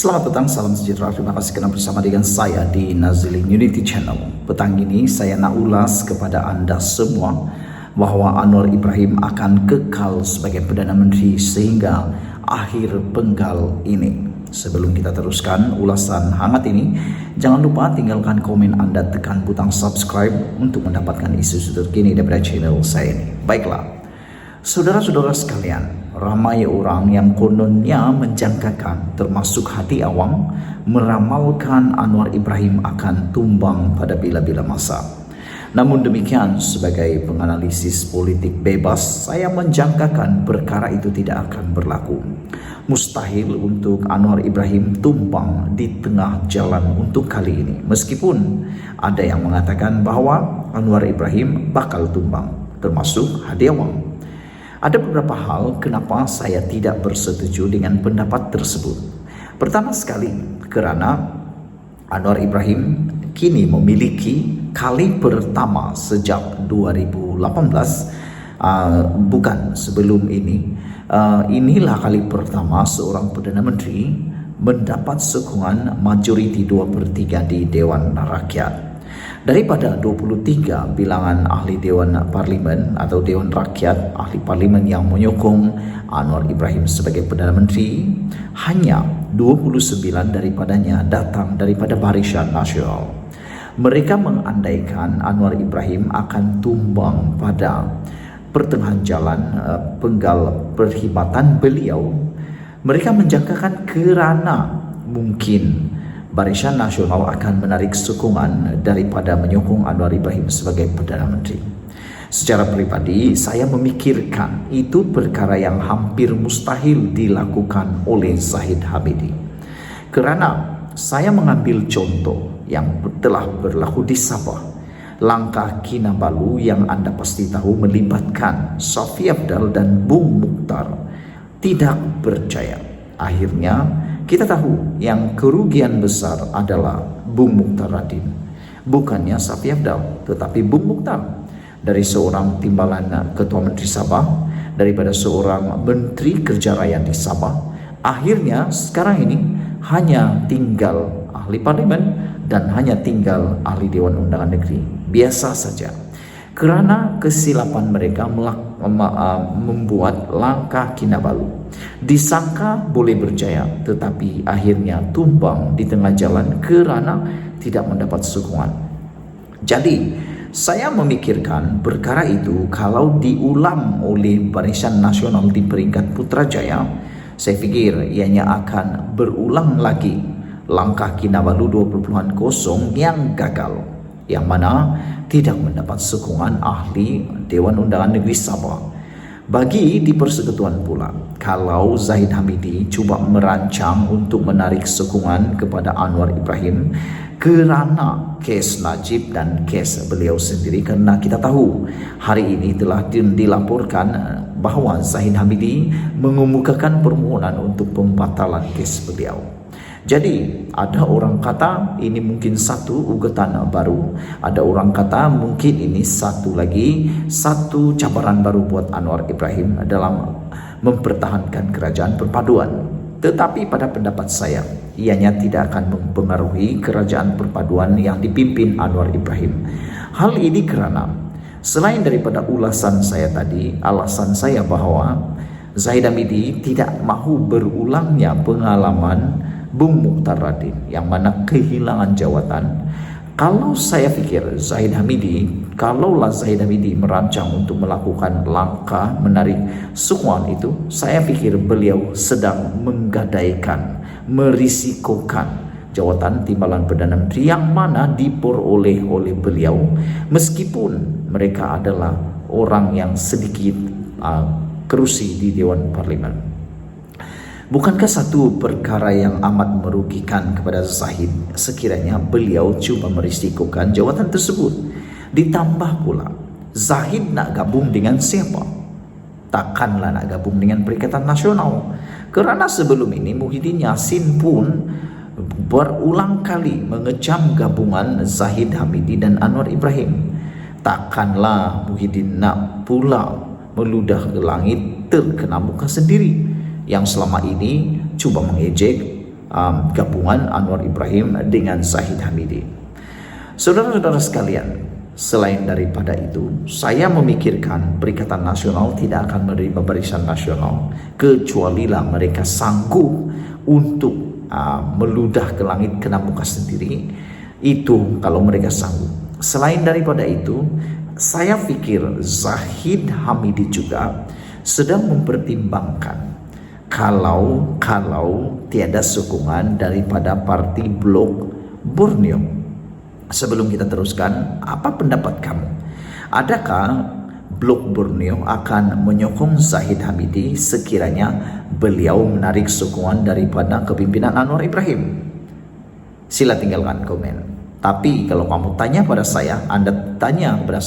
Selamat petang, salam sejahtera. Terima kasih kerana bersama dengan saya di Nazilin Unity Channel. Petang ini saya nak ulas kepada anda semua bahawa Anwar Ibrahim akan kekal sebagai Perdana Menteri sehingga akhir penggal ini. Sebelum kita teruskan ulasan hangat ini, jangan lupa tinggalkan komen anda, tekan butang subscribe untuk mendapatkan isu-isu terkini daripada channel saya ini. Baiklah, saudara-saudara sekalian, ramai orang yang kononnya menjangkakan, termasuk hati awam, meramalkan Anwar Ibrahim akan tumbang pada bila-bila masa. Namun demikian, sebagai penganalisis politik bebas, saya menjangkakan perkara itu tidak akan berlaku. Mustahil untuk Anwar Ibrahim tumbang di tengah jalan untuk kali ini. Meskipun ada yang mengatakan bahawa Anwar Ibrahim bakal tumbang, termasuk hati awam. Ada beberapa hal kenapa saya tidak bersetuju dengan pendapat tersebut. Pertama sekali, kerana Anwar Ibrahim kini memiliki kali pertama sejak 2018, bukan sebelum ini. Inilah kali pertama seorang Perdana Menteri mendapat sokongan majoriti 2/3 di Dewan Rakyat. Daripada 23 bilangan ahli Dewan Parlimen atau Dewan Rakyat, ahli Parlimen yang menyokong Anwar Ibrahim sebagai Perdana Menteri, hanya 29 daripadanya datang daripada Barisan Nasional. Mereka mengandaikan Anwar Ibrahim akan tumbang pada pertengahan jalan penggal perkhidmatan beliau. Mereka menjangkakan kerana mungkin Barisan Nasional akan menarik sokongan daripada menyokong Anwar Ibrahim sebagai Perdana Menteri. Secara pribadi, saya memikirkan itu perkara yang hampir mustahil dilakukan oleh Zahid Hamidi. Kerana saya mengambil contoh yang telah berlaku di Sabah. Langkah Kinabalu yang anda pasti tahu melibatkan Safi Afdal dan Bung Mukhtar tidak berjaya. Akhirnya, kita tahu yang kerugian besar adalah Bung Mukhtar Radin. Bukannya Safi Afdal, tetapi Bung Mukhtar. Dari seorang timbalan Ketua Menteri Sabah, daripada seorang Menteri Kerja Raya di Sabah, akhirnya sekarang ini hanya tinggal ahli parlimen dan hanya tinggal ahli Dewan Undangan Negeri. Biasa saja. Kerana kesilapan mereka membuat langkah Kinabalu. Disangka boleh berjaya, tetapi akhirnya tumbang di tengah jalan kerana tidak mendapat sokongan. Jadi, saya memikirkan perkara itu kalau diulang oleh Barisan Nasional di peringkat Putrajaya, saya fikir ianya akan berulang lagi langkah Kinabalu 2.0 yang gagal, yang mana tidak mendapat sokongan ahli Dewan Undangan Negeri Sabah. Bagi di Persekutuan pula, kalau Zahid Hamidi cuba merancang untuk menarik sokongan kepada Anwar Ibrahim kerana kes Najib dan kes beliau sendiri, kerana kita tahu hari ini telah dilaporkan bahawa Zahid Hamidi mengemukakan permohonan untuk pembatalan kes beliau. Jadi, ada orang kata ini mungkin satu ugatan baru, ada orang kata mungkin ini satu cabaran baru buat Anwar Ibrahim dalam mempertahankan kerajaan perpaduan. Tetapi pada pendapat saya, ianya tidak akan mempengaruhi kerajaan perpaduan yang dipimpin Anwar Ibrahim. Hal ini kerana selain daripada ulasan saya tadi, alasan saya bahawa Zahid Hamidi tidak mahu berulangnya pengalaman Bung Mukhtar Radin yang mana kehilangan jawatan. Kalaulah Zahid Hamidi merancang untuk melakukan langkah menarik sokongan itu, saya fikir beliau sedang menggadaikan, merisikokan jawatan timbalan Perdana Menteri yang mana diperoleh oleh beliau, meskipun mereka adalah orang yang sedikit kerusi di Dewan Parlimen. Bukankah satu perkara yang amat merugikan kepada Zahid sekiranya beliau cuba merisikokan jawatan tersebut? Ditambah pula, Zahid nak gabung dengan siapa? Takkanlah nak gabung dengan Perikatan Nasional. Kerana sebelum ini Muhyiddin Yassin pun berulang kali mengecam gabungan Zahid Hamidi dan Anwar Ibrahim. Takkanlah Muhyiddin nak pula meludah ke langit terkena muka sendiri yang selama ini cuba mengejek gabungan Anwar Ibrahim dengan Zahid Hamidi. Saudara-saudara sekalian, selain daripada itu, saya memikirkan Perikatan Nasional tidak akan menerima Barisan Nasional kecualilah mereka sanggup untuk meludah ke langit kena muka sendiri. Itu kalau mereka sanggup. Selain daripada itu, saya pikir Zahid Hamidi juga sedang mempertimbangkan kalau tiada sokongan daripada parti Blok Borneo. Sebelum kita teruskan, apa pendapat kamu? Adakah Blok Borneo akan menyokong Zahid Hamidi sekiranya beliau menarik sokongan daripada kepimpinan Anwar Ibrahim? Sila tinggalkan komen. Tapi kalau kamu tanya pada saya, Anda tanya kepada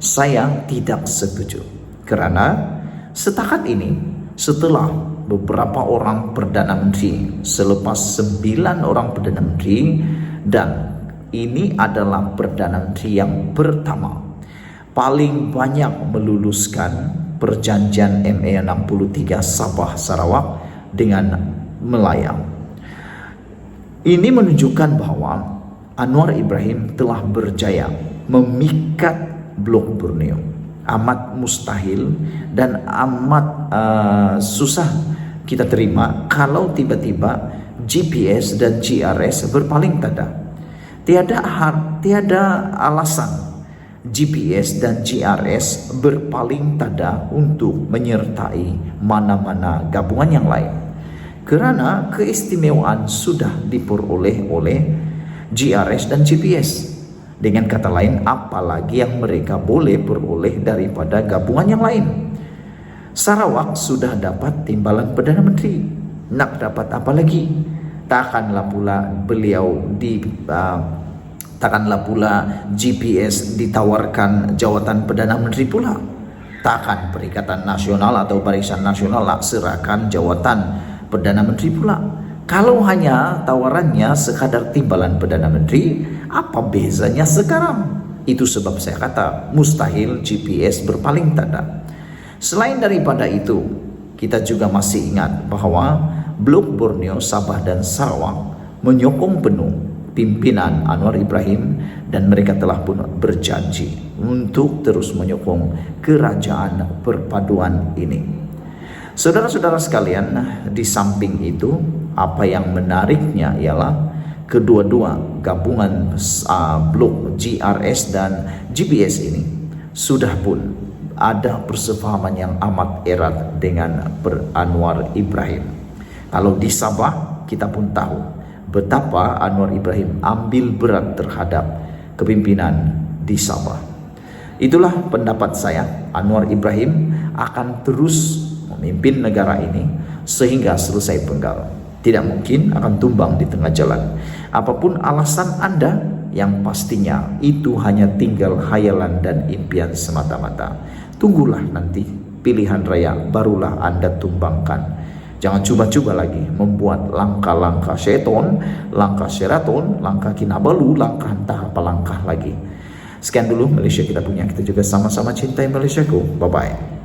saya tidak setuju. Karena setakat ini, setelah beberapa orang Perdana Menteri, selepas 9 orang Perdana Menteri, dan ini adalah Perdana Menteri yang pertama paling banyak meluluskan perjanjian ME 63 Sabah Sarawak dengan Melayu. Ini menunjukkan bahwa Anwar Ibrahim telah berjaya memikat Blok Borneo. Amat mustahil dan amat susah kita terima kalau tiba-tiba GPS dan GRS berpaling tada. Tiada alasan GPS dan GRS berpaling tada untuk menyertai mana-mana gabungan yang lain. Karena keistimewaan sudah diperoleh oleh GRS dan GPS. Dengan kata lain, apalagi yang mereka boleh peroleh daripada gabungan yang lain. Sarawak sudah dapat timbalan Perdana Menteri. Nak dapat apa lagi? Takkanlah pula GPS ditawarkan jawatan Perdana Menteri pula. Takkan Perikatan Nasional atau Barisan Nasional serahkan jawatan Perdana Menteri pula. Kalau hanya tawarannya sekadar timbalan Perdana Menteri, apa bezanya sekarang? Itu sebab saya kata mustahil GPS berpaling tada. Selain daripada itu, kita juga masih ingat bahwa Blok Borneo, Sabah dan Sarawak menyokong penuh pimpinan Anwar Ibrahim dan mereka telah pun berjanji untuk terus menyokong kerajaan perpaduan ini. Saudara-saudara sekalian, di samping itu, apa yang menariknya ialah kedua-dua gabungan Blok GRS dan GPS ini sudah pun ada persefahaman yang amat erat dengan Anwar Ibrahim. Kalau di Sabah, kita pun tahu betapa Anwar Ibrahim ambil berat terhadap kepimpinan di Sabah. Itulah pendapat saya, Anwar Ibrahim akan terus memimpin negara ini sehingga selesai penggal. Tidak mungkin akan tumbang di tengah jalan. Apapun alasan Anda, yang pastinya itu hanya tinggal khayalan dan impian semata-mata. Tunggulah nanti pilihan raya, barulah Anda tumbangkan. Jangan coba-coba lagi membuat langkah-langkah Sheraton, langkah Sheraton, langkah Kinabalu, langkah entah apa langkah lagi. Sekian dulu Malaysia kita punya. Kita juga sama-sama cintai Malaysiaku. Bye-bye.